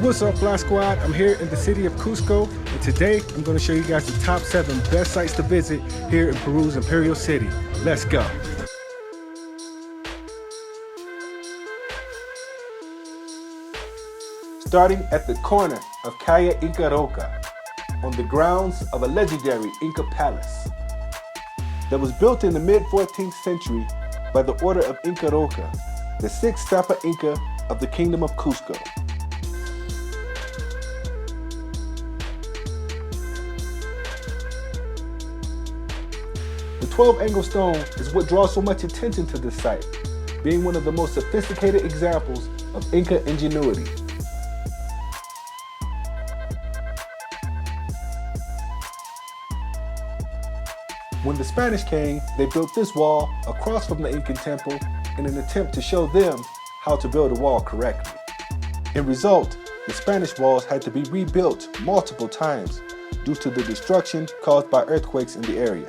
What's up, Fly Squad? I'm here in the city of Cusco, and today I'm going to show you guys the top 7 best sites to visit here in Peru's Imperial City. Let's go. Starting at the corner of Calle Inca Roca, on the grounds of a legendary Inca palace that was built in the mid-14th century by the order of Inca Roca, the 6th Sapa Inca of the Kingdom of Cusco. The 12-angle stone is what draws so much attention to this site, being one of the most sophisticated examples of Inca ingenuity. When the Spanish came, they built this wall across from the Incan temple in an attempt to show them how to build a wall correctly. In result, the Spanish walls had to be rebuilt multiple times due to the destruction caused by earthquakes in the area.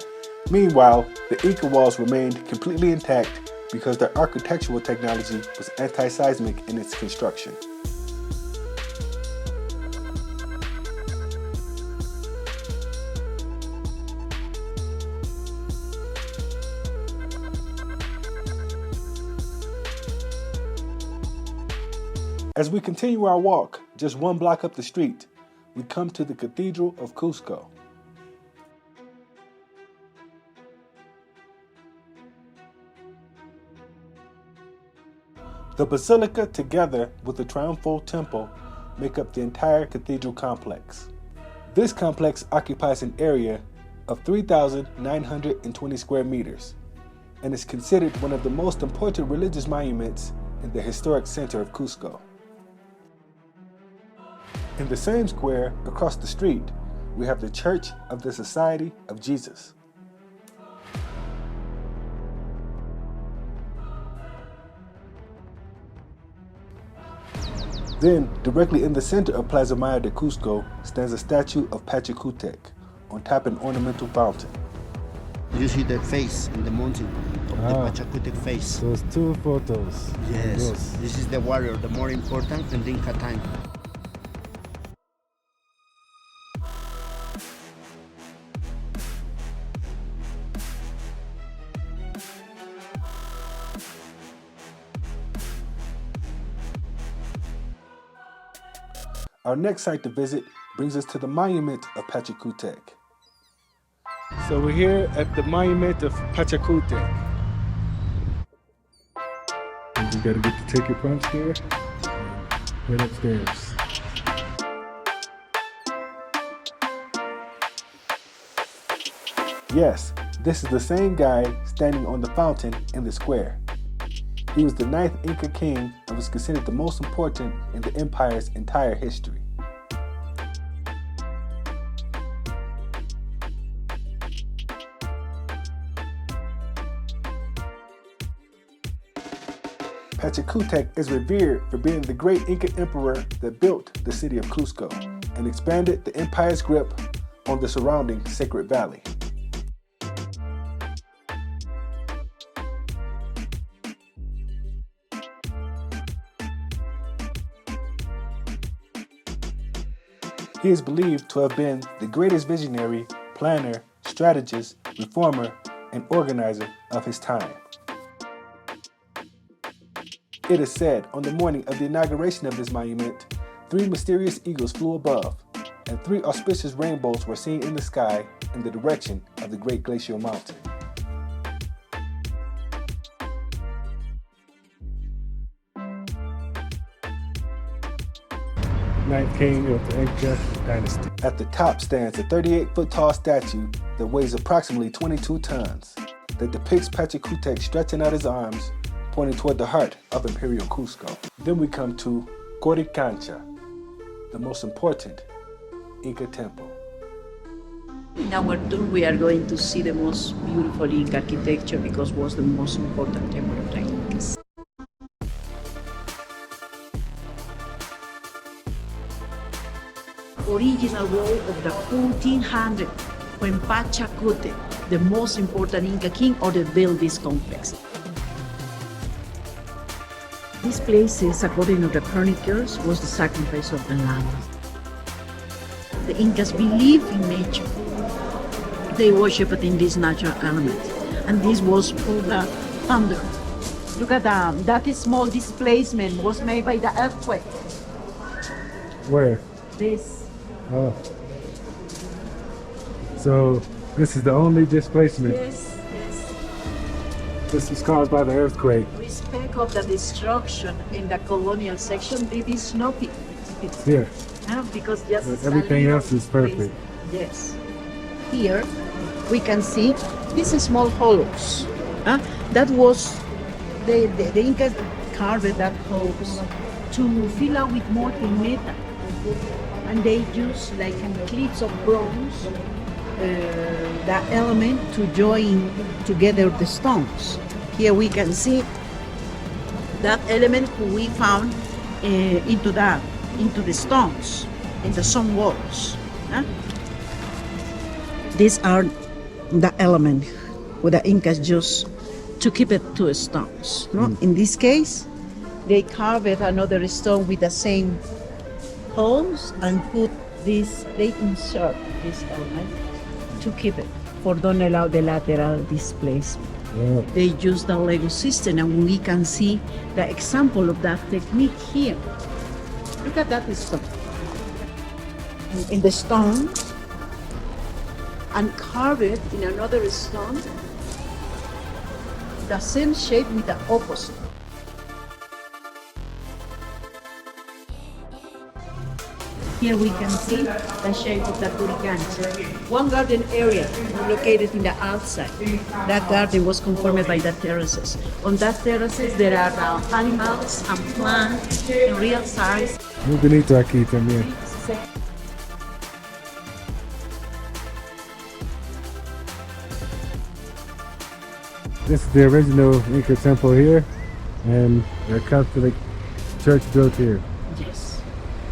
Meanwhile, the Inca walls remained completely intact because their architectural technology was anti-seismic in its construction. As we continue our walk, just one block up the street, we come to the Cathedral of Cusco. The basilica, together with the triumphal temple, make up the entire cathedral complex. This complex occupies an area of 3,920 square meters and is considered one of the most important religious monuments in the historic center of Cusco. In the same square, across the street, we have the Church of the Society of Jesus. Then, directly in the center of Plaza Maya de Cusco stands a statue of Pachacutec on top of an ornamental fountain. You see the face in the mountain of the Pachacutec face. Those two photos. Yes, this is the warrior, the more important in the Inca time. Our next site to visit brings us to the monument of Pachacutec. So we're here at the monument of Pachacutec. And you gotta get the ticket punch here. Head upstairs. Yes, this is the same guy standing on the fountain in the square. He was the 9th Inca king and was considered the most important in the empire's entire history. Pachacutec is revered for being the great Inca emperor that built the city of Cusco and expanded the empire's grip on the surrounding sacred valley. He is believed to have been the greatest visionary, planner, strategist, reformer, and organizer of his time. It is said on the morning of the inauguration of this monument, 3 mysterious eagles flew above, and 3 auspicious rainbows were seen in the sky in the direction of the Great Glacial Mountain. Ninth king of the Inca dynasty. At the top stands a 38-foot tall statue that weighs approximately 22 tons that depicts Pachacutec stretching out his arms, pointing toward the heart of Imperial Cusco. Then we come to Coricancha, the most important Inca temple. In our tour, we are going to see the most beautiful Inca architecture because it was the most important temple of the Incas. Original wall of the 1400 when Pachacutec, the most important Inca king, ordered build this complex. these places, according to the chronicles, was the sacrifice of the land. The Incas believed in nature. They worshipped in this natural element. And this was for the thunder. Look at that. That small displacement was made by the earthquake. Where? This. Oh. So this is the only displacement. Yes, yes. This was caused by the earthquake. Respect of the destruction in the colonial section, there is no it's Here. because just But everything else is perfect. Yes. Here we can see these small hollows. That was the Incas carved that holes to fill out with molten metal, and they used like clips of bronze, that element to join together the stones. Here we can see that element we found into the stones, in the stone walls. These are the element where the Incas used to keep it to stones. No? In this case, they carved another stone with the same holes and put this. They insert this element to keep it for don't allow the lateral displacement. Yeah. They use the Lego system, and we can see the example of that technique here. Look at that stone. In the stone, and carve it in another stone, the same shape with the opposite. Here we can see the shape of the Turicans. One garden area located in the outside. That garden was conformed by the terraces. On that terraces there are animals and plants in real size. Muy bonito aquí también. This is the original Inca temple here, and the Catholic church built here. Yes,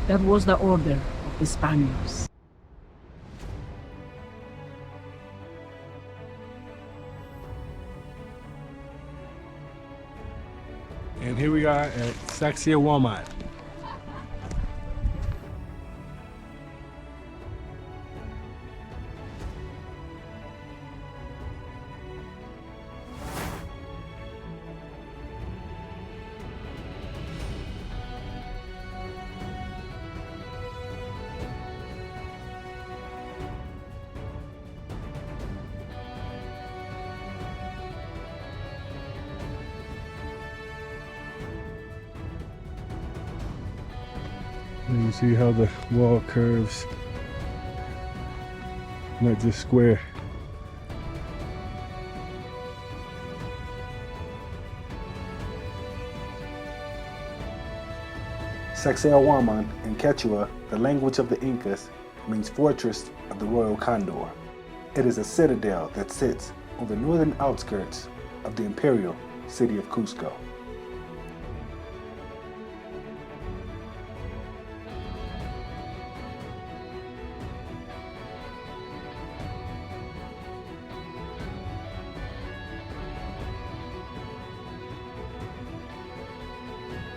that was the order of the Spaniards. And here we are at Sacsayhuaman. And you see how the wall curves, not just square. Sacsayhuaman in Quechua, the language of the Incas, means fortress of the royal condor. It is a citadel that sits on the northern outskirts of the imperial city of Cusco.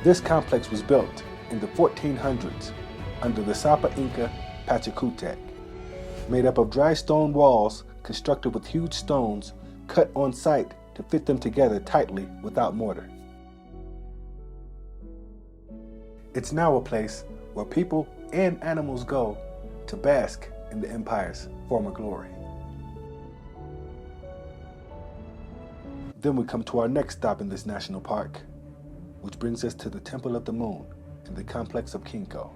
This complex was built in the 1400s under the Sapa Inca Pachacutec, made up of dry stone walls constructed with huge stones cut on site to fit them together tightly without mortar. It's now a place where people and animals go to bask in the empire's former glory. Then we come to our next stop in this national park, which brings us to the Temple of the Moon in the complex of Quinco.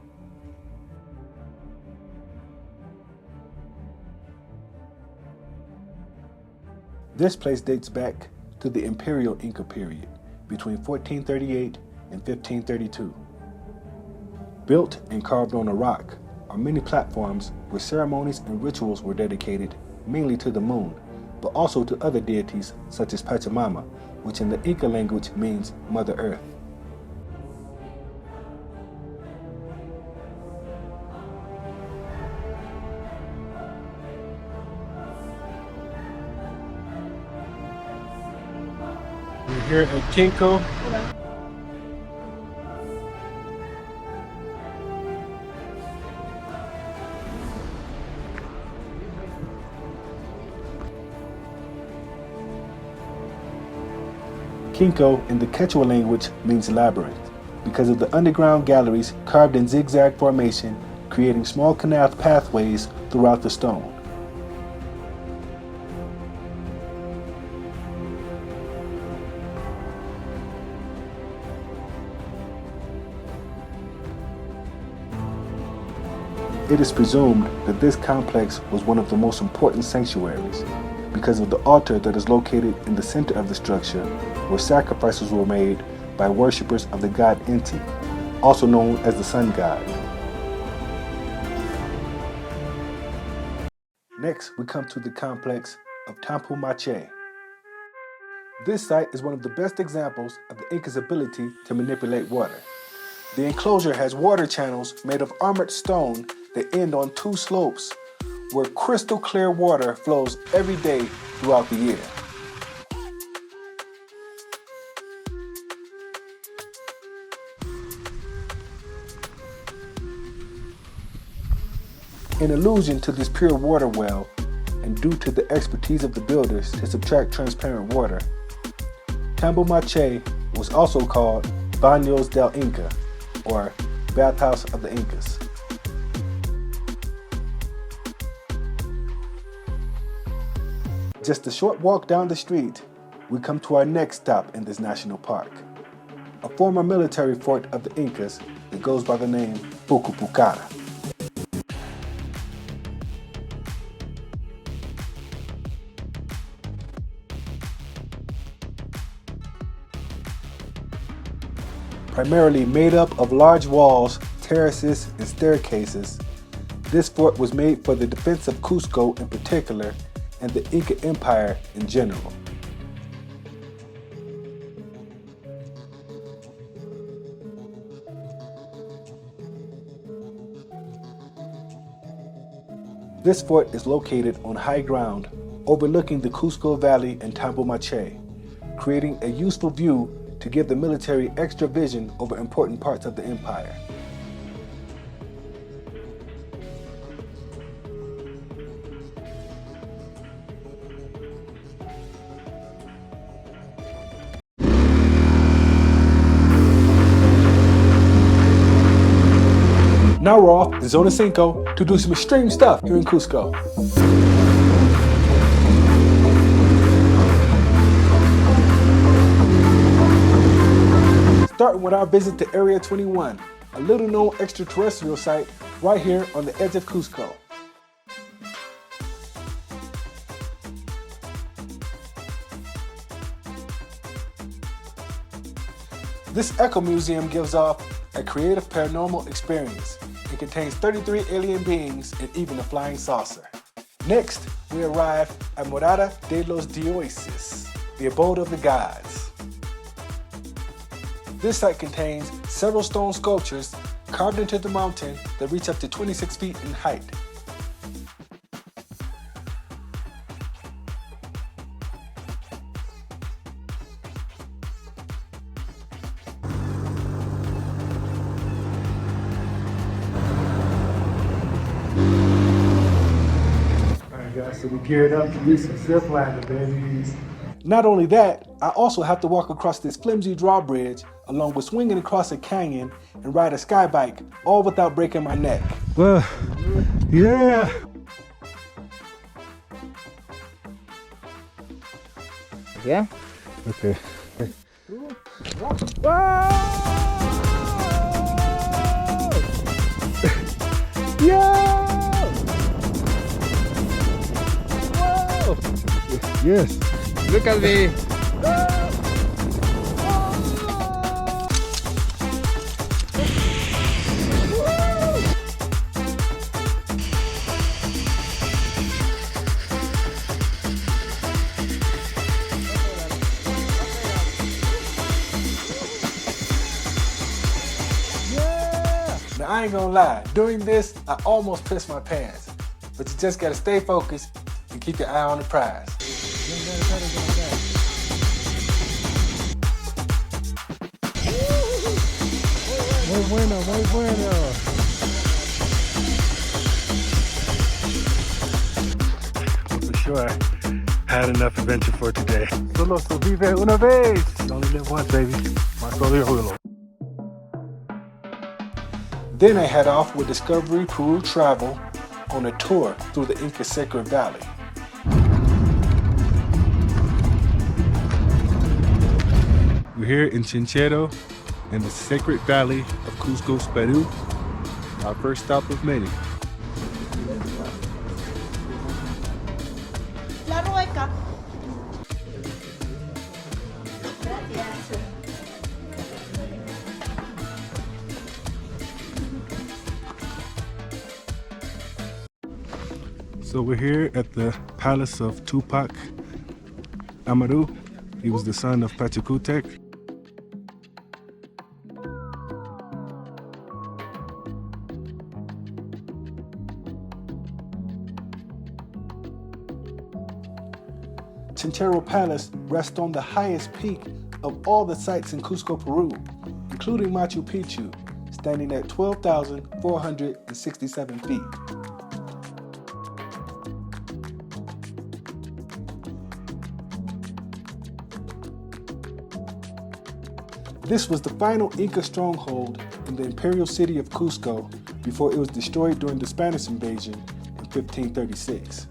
This place dates back to the Imperial Inca period, between 1438 and 1532. Built and carved on a rock are many platforms where ceremonies and rituals were dedicated mainly to the moon, but also to other deities such as Pachamama, which in the Inca language means Mother Earth. We're here at Quinco. Kinko in the Quechua language means labyrinth because of the underground galleries carved in zigzag formation, creating small canal pathways throughout the stone. It is presumed that this complex was one of the most important sanctuaries because of the altar that is located in the center of the structure where sacrifices were made by worshippers of the god Inti, also known as the sun god. Next, we come to the complex of Tampu Mache. This site is one of the best examples of the Inca's ability to manipulate water. The enclosure has water channels made of armored stone that end on two slopes where crystal clear water flows every day throughout the year. In allusion to this pure water well, and due to the expertise of the builders to subtract transparent water, Tambu Mache was also called Baños del Inca, or Bathhouse of the Incas. Just a short walk down the street, we come to our next stop in this national park, a former military fort of the Incas that goes by the name Pucupucara. Primarily made up of large walls, terraces, and staircases, this fort was made for the defense of Cusco in particular and the Inca Empire in general. This fort is located on high ground overlooking the Cusco Valley and Tambu Mache, creating a useful view to give the military extra vision over important parts of the empire. Now we're off to Zona Cinco to do some extreme stuff here in Cusco. Starting with our visit to Area 21, a little known extraterrestrial site right here on the edge of Cusco. This Echo Museum gives off a creative paranormal experience. It contains 33 alien beings and even a flying saucer. Next, we arrive at Morada de los Dioses, the abode of the gods. This site contains several stone sculptures carved into the mountain that reach up to 26 feet in height. Alright guys, so we geared up to do some zip lining, baby. Not only that, I also have to walk across this flimsy drawbridge along with swinging across a canyon and ride a sky bike, all without breaking my neck. Well, yeah. Yeah? Okay. Yeah! Whoa! Yes. Look at me! Now I ain't gonna lie, during this, I almost pissed my pants. But you just gotta stay focused and keep your eye on the prize. Muy bueno, muy bueno. For sure. had enough adventure for today. Solo se vive una vez. You only live once, baby. My solo Julio. Then I head off with Discovery Peru Travel on a tour through the Inca Sacred Valley. We're here in Chinchero in the Sacred Valley of Cusco, Peru. Our first stop of many. La rueca. So we're here at the palace of Tupac Amaru. He was the son of Pachacutec. Chinchero Palace rests on the highest peak of all the sites in Cusco, Peru, including Machu Picchu, standing at 12,467 feet. This was the final Inca stronghold in the imperial city of Cusco before it was destroyed during the Spanish invasion in 1536.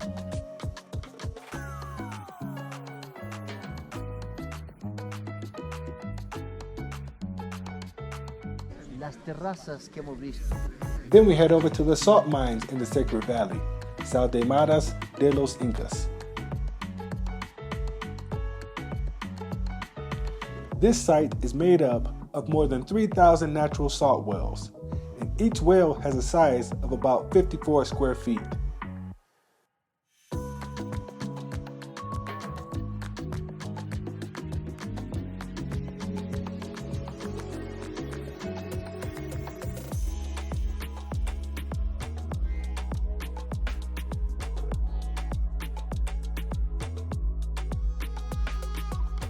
Las terrazas que hemos visto. Then we head over to the salt mines in the Sacred Valley, Saldemadas de los Incas. This site is made up of more than 3,000 natural salt wells, and each well has a size of about 54 square feet.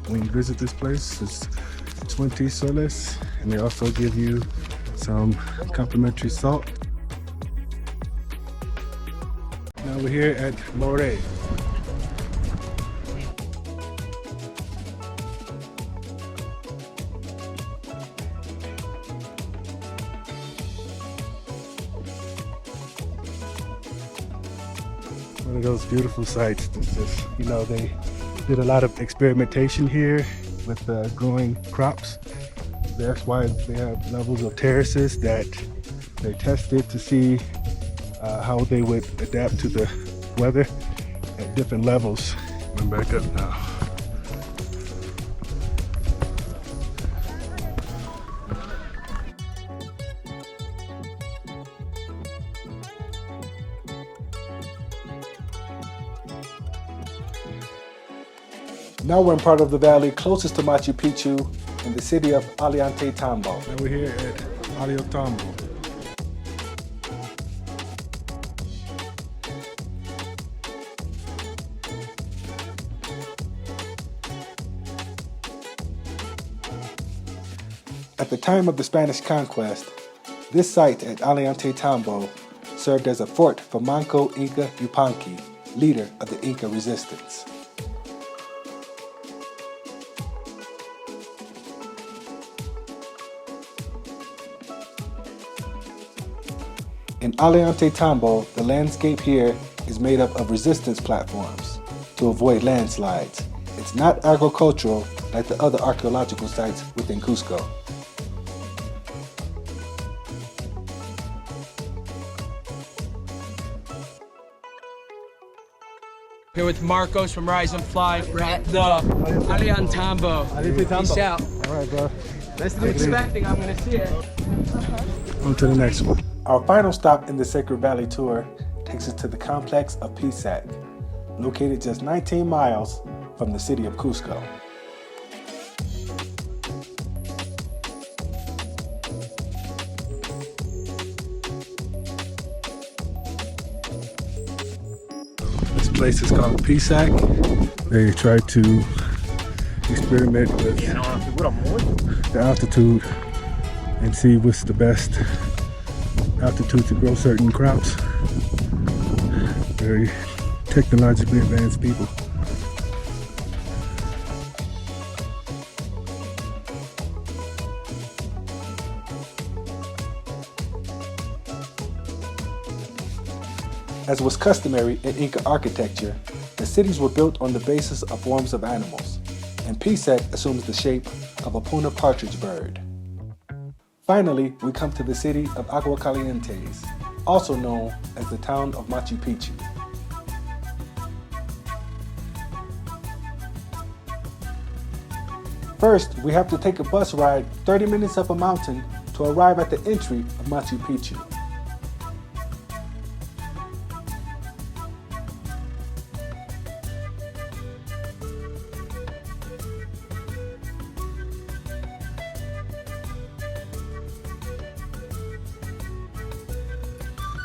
When you visit this place, it's 20 soles, and they also give you some complimentary salt. Now we're here at More. One of those beautiful sites that's just, you know, they did a lot of experimentation here with growing crops. That's why they have levels of terraces that they tested to see how they would adapt to the weather at different levels. I'm back up now. Now we're in part of the valley closest to Machu Picchu in the city of Ollantaytambo. Now we're here at Ollantaytambo. At the time of the Spanish conquest, this site at Ollantaytambo served as a fort for Manco Inca Yupanqui, leader of the Inca resistance. In Ollantaytambo, the landscape here is made up of resistance platforms to avoid landslides. It's not agricultural like the other archaeological sites within Cusco. Here with Marcos from Rise&Fly. We're at the Ollantaytambo. Peace out. All right, bro. I'm expecting I'm gonna see it. On to the next one. Our final stop in the Sacred Valley tour takes us to the complex of Pisac, located just 19 miles from the city of Cusco. This place is called Pisac. They try to experiment with the altitude and see what's the best altitude to grow certain crops. Very technologically advanced people. As was customary in Inca architecture, the cities were built on the basis of forms of animals, and Pisek assumes the shape of a puna partridge bird. Finally, we come to the city of Aguascalientes, also known as the town of Machu Picchu. First, we have to take a bus ride 30 minutes up a mountain to arrive at the entry of Machu Picchu.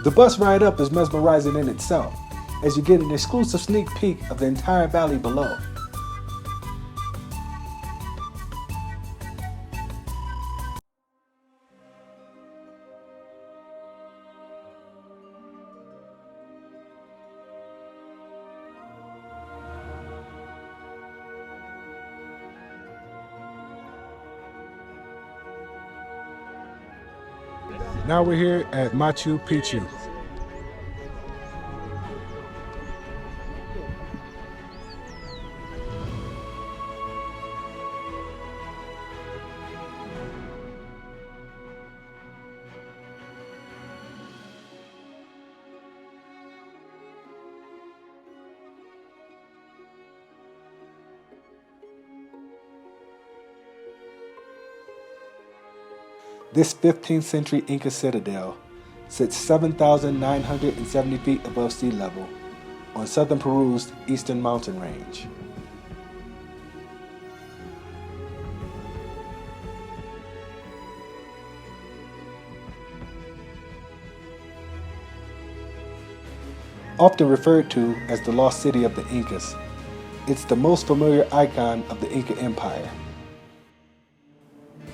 The bus ride up is mesmerizing in itself, as you get an exclusive sneak peek of the entire valley below. Now we're here at Machu Picchu. This 15th century Inca citadel sits 7,970 feet above sea level on southern Peru's eastern mountain range. Often referred to as the lost city of the Incas, it's the most familiar icon of the Inca Empire.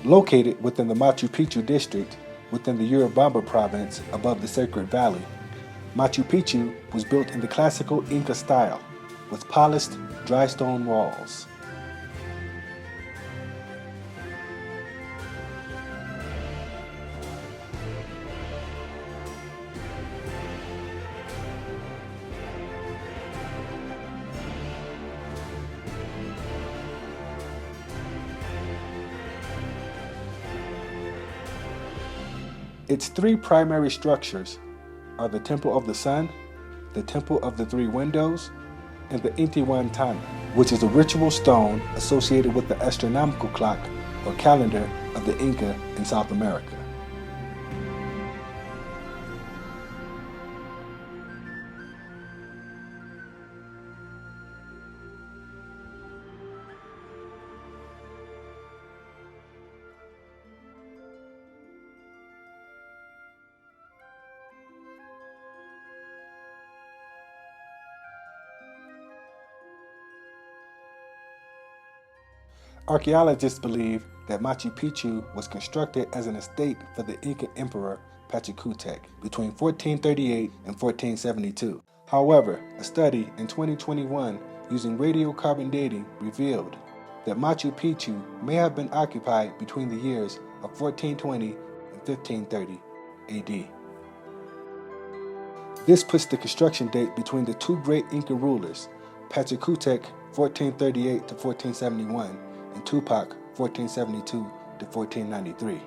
Located within the Machu Picchu district, within the Urubamba province above the Sacred Valley, Machu Picchu was built in the classical Inca style, with polished, dry stone walls. Its three primary structures are the Temple of the Sun, the Temple of the Three Windows, and the Intihuatana, which is a ritual stone associated with the astronomical clock or calendar of the Inca in South America. Archaeologists believe that Machu Picchu was constructed as an estate for the Inca Emperor Pachacutec between 1438 and 1472. However, a study in 2021 using radiocarbon dating revealed that Machu Picchu may have been occupied between the years of 1420 and 1530 AD. This puts the construction date between the two great Inca rulers, Pachacutec 1438 to 1471, and Tupac 1472 to 1493.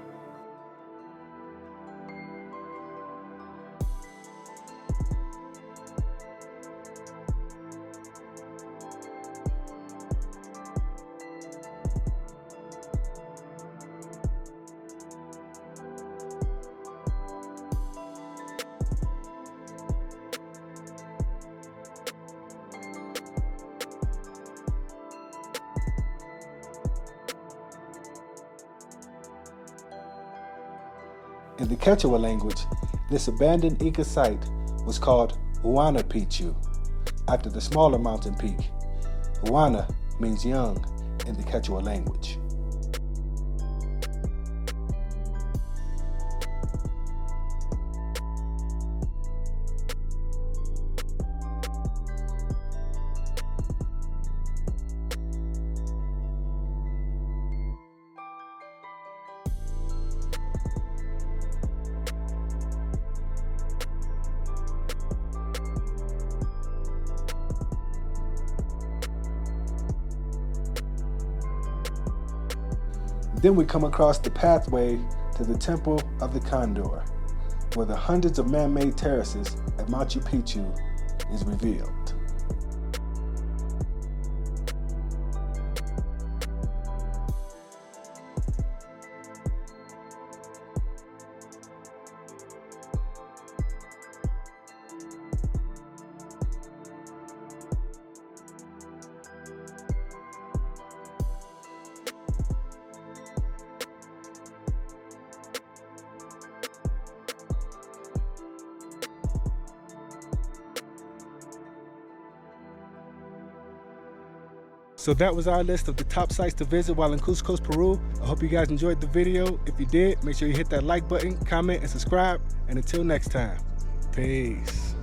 In the Quechua language, this abandoned Inca site was called Huayna Picchu, after the smaller mountain peak. Huayna means young in the Quechua language. Then we come across the pathway to the Temple of the Condor, where the hundreds of man-made terraces at Machu Picchu is revealed. So that was our list of the top sites to visit while in Cusco, Peru. I hope you guys enjoyed the video. If you did, make sure you hit that like button, comment, and subscribe. And until next time, peace.